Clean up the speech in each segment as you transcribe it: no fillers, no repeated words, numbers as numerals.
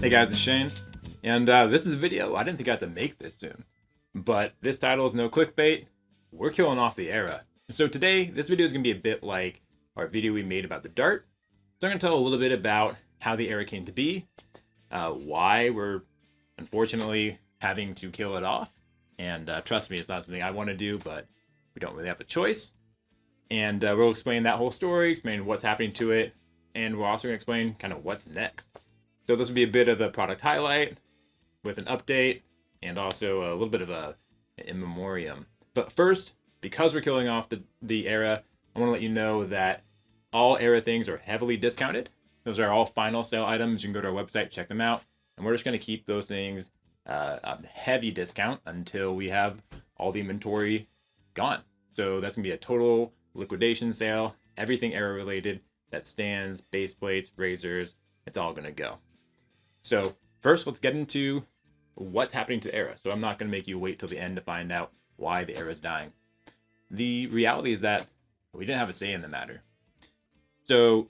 Hey guys, it's Shane, and this is a video. I didn't think I had to make this soon, but this title is no clickbait. We're killing off the era. So today, this video is going to be a bit like our video we made about the Dart. So I'm going to tell a little bit about how the era came to be, why we're unfortunately having to kill it off, and trust me, it's not something I want to do, but we don't really have a choice. And we'll explain that whole story, explain what's happening to it, and we're also going to explain kind of what's next. So this will be a bit of a product highlight with an update and also a little bit of an in memoriam. But first, because we're killing off the era, I want to let you know that all era things are heavily discounted. Those are all final sale items. You can go to our website, check them out. And we're just going to keep those things on heavy discount until we have all the inventory gone. So that's going to be a total liquidation sale. Everything era related, that stands, base plates, razors, it's all going to go. So first, let's get into what's happening to Era. So I'm not going to make you wait till the end to find out why the Era is dying. The reality is that we didn't have a say in the matter. So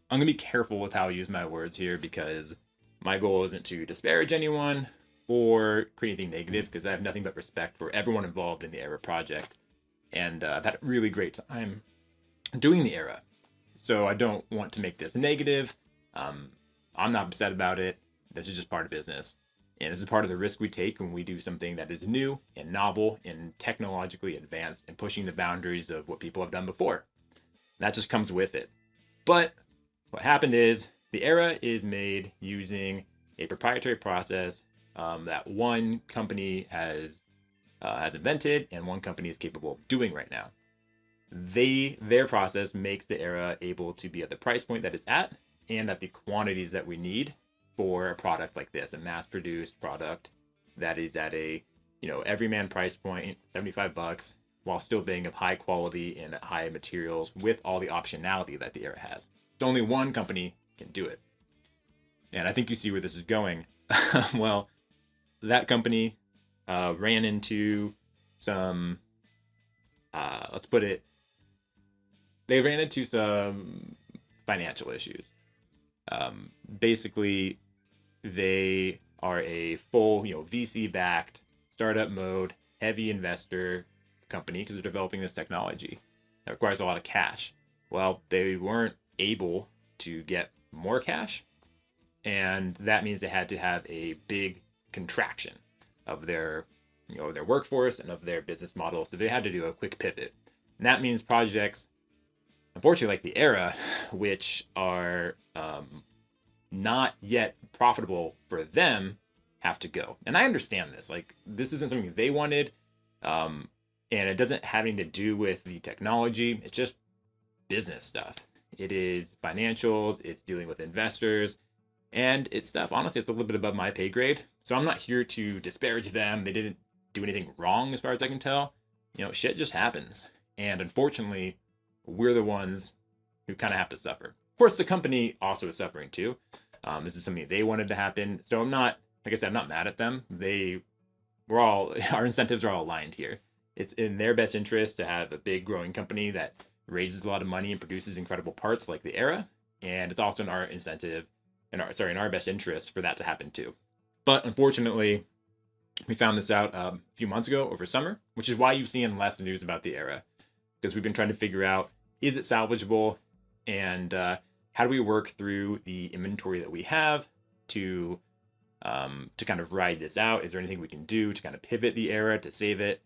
I'm going to be careful with how I use my words here because my goal isn't to disparage anyone or create anything negative because I have nothing but respect for everyone involved in the Era project. And I've had a really great time doing the Era. So I don't want to make this negative. I'm not upset about it. This is just part of business. And this is part of the risk we take when we do something that is new and novel and technologically advanced and pushing the boundaries of what people have done before. That just comes with it. But what happened is the Era is made using a proprietary process that one company has invented and one company is capable of doing right now. Their process makes the Era able to be at the price point that it's at and at the quantities that we need for a product like this, a mass-produced product that is at a, everyman price point, $75, while still being of high quality and high materials with all the optionality that the Era has. So only one company can do it. And I think you see where this is going. Well, that company ran into some, they ran into some financial issues. Basically, they are a full, VC-backed startup mode, heavy investor company because they're developing this technology that requires a lot of cash. Well, they weren't able to get more cash, and that means they had to have a big contraction of their, their workforce and of their business model. So they had to do a quick pivot, and that means projects, unfortunately, like the Era, which are not yet profitable for them, have to go. And I understand this. Like, this isn't something they wanted, and it doesn't have anything to do with the technology. It's just business stuff. It is financials. It's dealing with investors, and it's stuff. Honestly, it's a little bit above my pay grade. So I'm not here to disparage them. They didn't do anything wrong, as far as I can tell. Shit just happens, and unfortunately, we're the ones who kind of have to suffer. Of course, the company also is suffering too. This is something they wanted to happen. So I'm not, like I said, I'm not mad at them. Our incentives are all aligned here. It's in their best interest to have a big growing company that raises a lot of money and produces incredible parts like the Era. And it's also in our incentive, in our best interest for that to happen too. But unfortunately, we found this out a few months ago over summer, which is why you've seen less news about the Era. Because we've been trying to figure out, is it salvageable, and how do we work through the inventory that we have to kind of ride this out? Is there anything we can do to kind of pivot the Era to save it?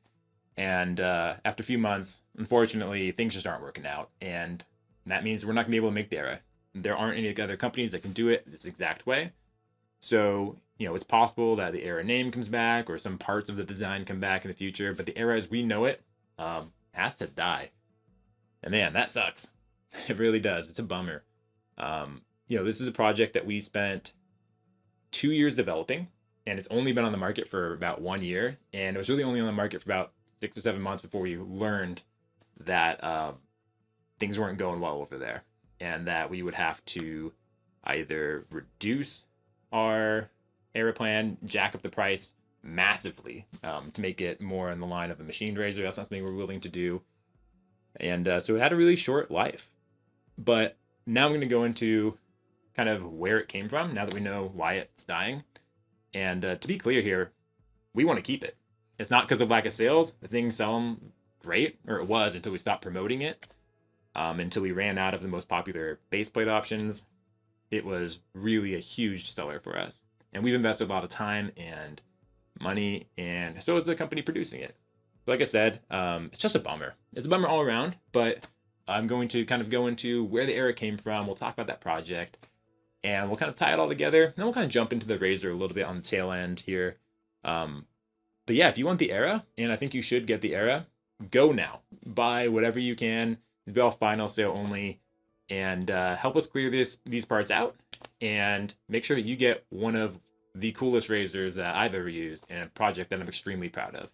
And after a few months, unfortunately, things just aren't working out, and that means we're not going to be able to make the Era. There aren't any other companies that can do it this exact way. So, it's possible that the Era name comes back or some parts of the design come back in the future, but the Era as we know it has to die. And man, that sucks. It really does. It's a bummer. This is a project that we spent 2 years developing, and it's only been on the market for about 1 year. And it was really only on the market for about 6 or 7 months before we learned that things weren't going well over there, and that we would have to either reduce our Era plan, jack up the price massively to make it more in the line of a machined razor. That's not something we're willing to do. And so it had a really short life. But now I'm going to go into kind of where it came from now that we know why it's dying. And to be clear here, we want to keep it. It's not because of lack of sales. The thing's selling great, or it was until we stopped promoting it, until we ran out of the most popular base plate options. It was really a huge seller for us. And we've invested a lot of time and money, and so is the company producing it. Like I said, it's just a bummer. It's a bummer all around, but I'm going to kind of go into where the era came from. We'll talk about that project, and we'll kind of tie it all together. And then we'll kind of jump into the razor a little bit on the tail end here. But yeah, if you want the era, and I think you should get the era, go now. Buy whatever you can. It'll be all final sale only, and help us clear these parts out, and make sure that you get one of the coolest razors that I've ever used, and a project that I'm extremely proud of.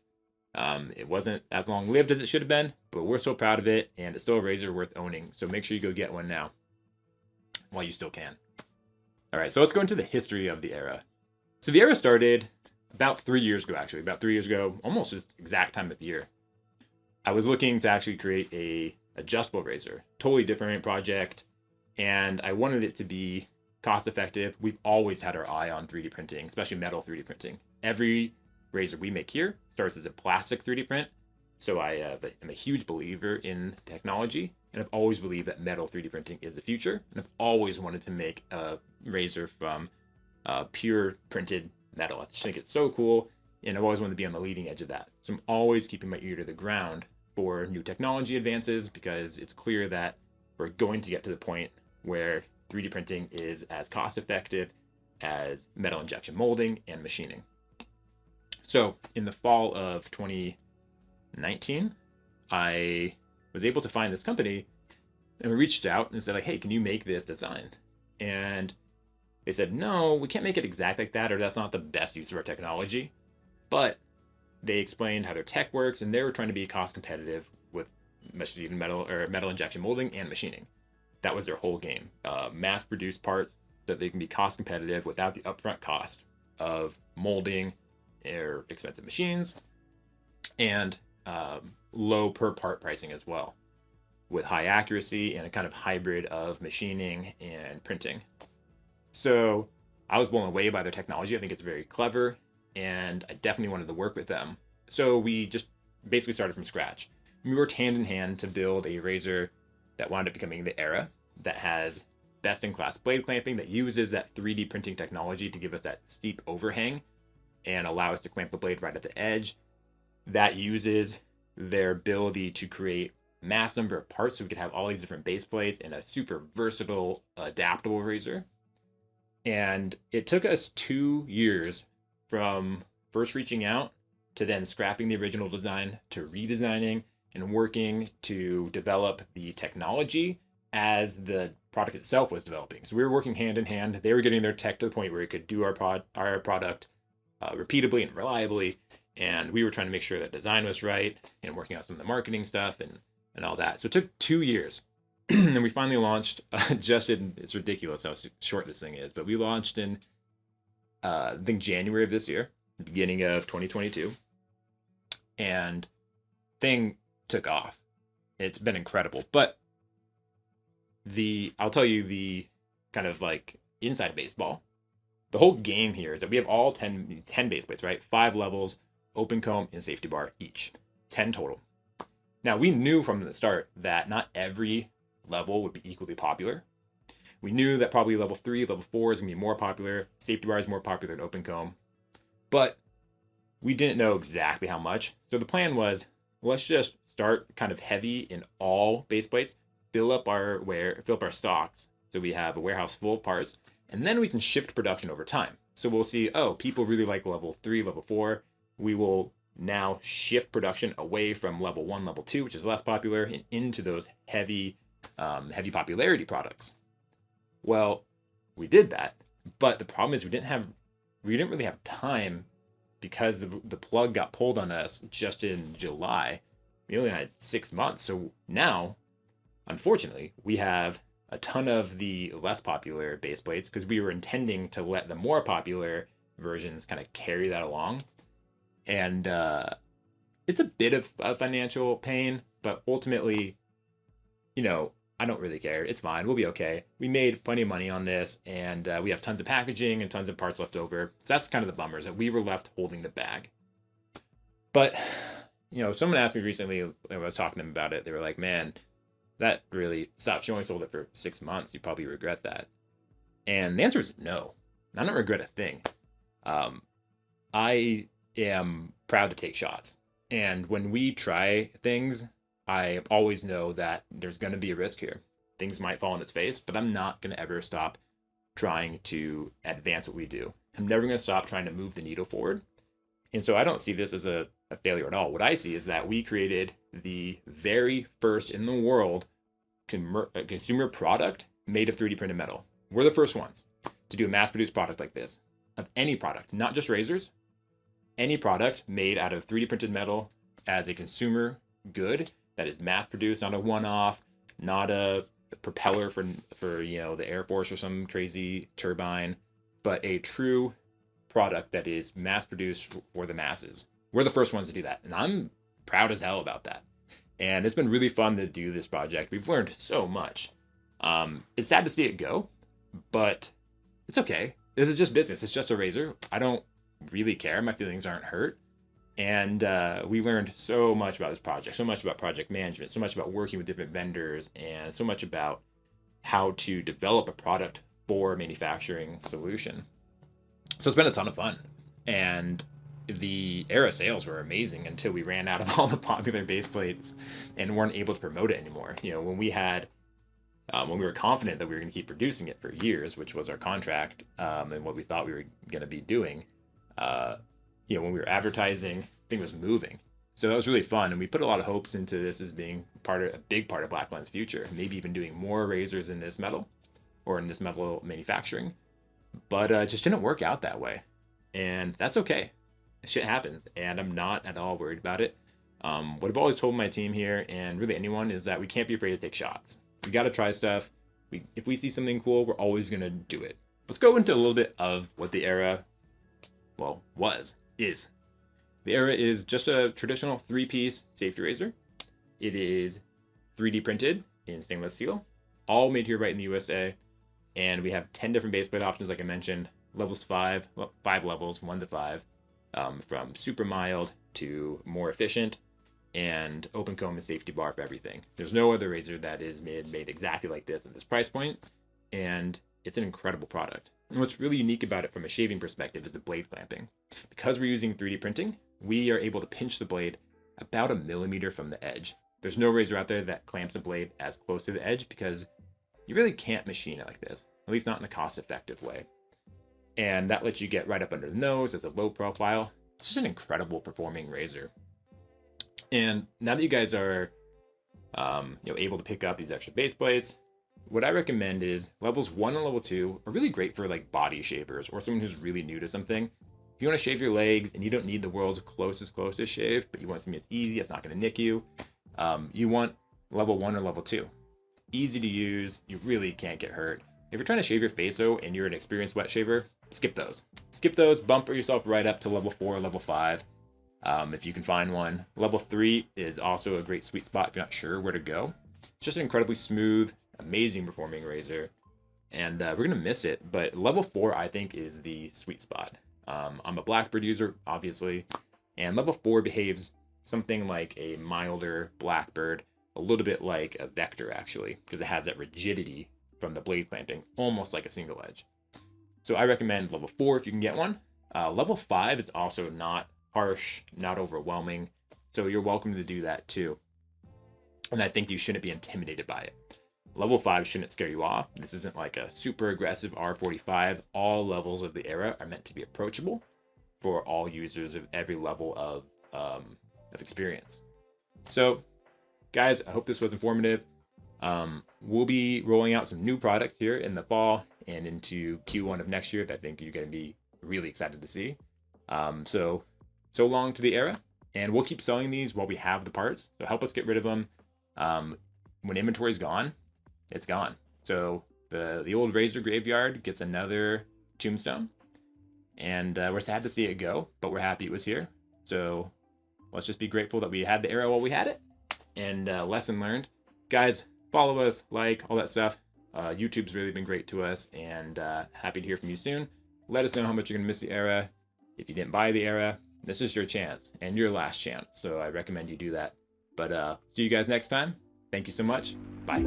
It wasn't as long lived as it should have been, but we're so proud of it, and it's still a razor worth owning. So make sure you go get one now while you still can. All right, so let's go into the history of the era. So the era started about 3 years ago, actually. About 3 years ago, almost just exact time of year. I was looking to actually create a adjustable razor, totally different project, and I wanted it to be cost effective. We've always had our eye on 3D printing, especially metal 3D printing. Every razor we make here starts as a plastic 3D print, so I am a huge believer in technology, and I've always believed that metal 3D printing is the future, and I've always wanted to make a razor from pure printed metal. I just think it's so cool, and I've always wanted to be on the leading edge of that. So I'm always keeping my ear to the ground for new technology advances, because it's clear that we're going to get to the point where 3D printing is as cost effective as metal injection molding and machining. So in the fall of 2019, I was able to find this company, and we reached out and said, like, hey, can you make this design? And they said, no, we can't make it exact like that, or that's not the best use of our technology. But they explained how their tech works, and they were trying to be cost competitive with metal injection molding and machining. That was their whole game. Mass produce parts so that they can be cost competitive without the upfront cost of molding or expensive machines, and low per part pricing as well, with high accuracy and a kind of hybrid of machining and printing. So I was blown away by their technology. I think it's very clever, and I definitely wanted to work with them. So we just basically started from scratch. We worked hand in hand to build a razor that wound up becoming the Era, that has best-in-class blade clamping, that uses that 3D printing technology to give us that steep overhang and allow us to clamp the blade right at the edge. That uses their ability to create mass number of parts, so we could have all these different base plates in a super versatile, adaptable razor. And it took us 2 years from first reaching out to then scrapping the original design to redesigning and working to develop the technology as the product itself was developing. So we were working hand in hand. They were getting their tech to the point where it could do our product repeatably and reliably, and we were trying to make sure that design was right and working out some of the marketing stuff and all that. So it took 2 years. And we finally launched it's ridiculous how short this thing is, but we launched in I think January of this year, the beginning of 2022, and thing took off. It's been incredible. But I'll tell you the kind of like inside of baseball. The whole game here is that we have all 10 base plates, right? 5 levels, open comb, and safety bar each. 10 total. Now, we knew from the start that not every level would be equally popular. We knew that probably level 3, level 4 is going to be more popular. Safety bar is more popular than open comb. But we didn't know exactly how much. So the plan was, let's just start kind of heavy in all base plates, fill up our stocks so we have a warehouse full of parts, and then we can shift production over time. So we'll see, people really like level 3, level 4. We will now shift production away from level 1, level 2, which is less popular, and into those heavy popularity products. Well, we did that, but the problem is we didn't really have time, because the plug got pulled on us just in July. We only had 6 months. So now, unfortunately, we have a ton of the less popular base plates, because we were intending to let the more popular versions kind of carry that along. And it's a bit of a financial pain, but ultimately, I don't really care. It's fine. We'll be okay. We made plenty of money on this, and we have tons of packaging and tons of parts left over. So that's kind of the bummer, is that we were left holding the bag. But, someone asked me recently, when I was talking to them about it, they were like, man, that really sucks. You only sold it for 6 months. You probably regret that. And the answer is no. I don't regret a thing. I am proud to take shots. And when we try things, I always know that there's going to be a risk here. Things might fall on its face, but I'm not going to ever stop trying to advance what we do. I'm never going to stop trying to move the needle forward. And so I don't see this as a failure at all. What I see is that we created the very first in the world consumer product made of 3D printed metal. We're the first ones to do a mass-produced product like this, of any product, not just razors. Any product made out of 3D printed metal as a consumer good that is mass-produced, not a one-off, not a propeller for the Air Force or some crazy turbine, but a true product that is mass-produced for the masses. We're the first ones to do that, and I'm proud as hell about that. And it's been really fun to do this project. We've learned so much. It's sad to see it go, but it's okay. This is just business. It's just a razor. I don't really care. My feelings aren't hurt. And we learned so much about this project, so much about project management, so much about working with different vendors, and so much about how to develop a product for a manufacturing solution. So it's been a ton of fun. And the Era sales were amazing until we ran out of all the popular base plates and weren't able to promote it anymore. When we were confident that we were going to keep producing it for years, which was our contract, and what we thought we were going to be doing, when we were advertising, thing was moving. So that was really fun, and we put a lot of hopes into this as being a big part of Blackline's future, maybe even doing more razors in this metal or in this metal manufacturing. But it just didn't work out that way, and that's okay. Shit happens, and I'm not at all worried about it. What I've always told my team here, and really anyone, is that we can't be afraid to take shots. We got to try stuff. If we see something cool, we're always going to do it. Let's go into a little bit of what the Era, is. The Era is just a traditional 3-piece safety razor. It is 3D printed in stainless steel, all made here right in the USA. And we have 10 different base plate options, like I mentioned. Levels 5 levels, 1 to 5, from super mild to more efficient, and open comb and safety bar for everything. There's no other razor that is made exactly like this at this price point, and it's an incredible product. And what's really unique about it from a shaving perspective is the blade clamping. Because we're using 3D printing, we are able to pinch the blade about 1 millimeter from the edge. There's no razor out there that clamps a blade as close to the edge because you really can't machine it like this, at least not in a cost-effective way. And that lets you get right up under the nose as a low profile. It's just an incredible performing razor. And now that you guys are able to pick up these extra base plates, what I recommend is levels 1 and level 2 are really great for like body shavers or someone who's really new to something. If you want to shave your legs and you don't need the world's closest shave, but you want something that's easy, it's not going to nick you, you want level 1 or level 2. It's easy to use, you really can't get hurt. If you're trying to shave your face and you're an experienced wet shaver, skip those, bump yourself right up to level 4 or level 5. If you can find one. Level 3 is also a great sweet spot if you're not sure where to go. It's just an incredibly smooth, amazing performing razor, and we're going to miss it, but level 4 I think is the sweet spot. I'm a Blackbird user, obviously, and level 4 behaves something like a milder Blackbird, a little bit like a Vector actually, because it has that rigidity from the blade clamping, almost like a single edge. So I recommend level 4 if you can get one. Level 5 is also not harsh, not overwhelming, so you're welcome to do that too. And I think you shouldn't be intimidated by it. Level 5 shouldn't scare you off. This isn't like a super aggressive R45. All levels of the Era are meant to be approachable for all users of every level of experience. So, guys, I hope this was informative. We'll be rolling out some new products here in the fall and into Q1 of next year that I think you're going to be really excited to see. So long to the Era, and we'll keep selling these while we have the parts. So help us get rid of them. When inventory is gone, it's gone. So the old razor graveyard gets another tombstone, and we're sad to see it go, but we're happy it was here. So let's just be grateful that we had the Era while we had it. And lesson learned, guys, follow us, like, all that stuff. YouTube's really been great to us, and happy to hear from you soon. Let us know how much you're going to miss the era. If you didn't buy the era, this is your chance and your last chance, so I recommend you do that. But see you guys next time. Thank you so much. Bye.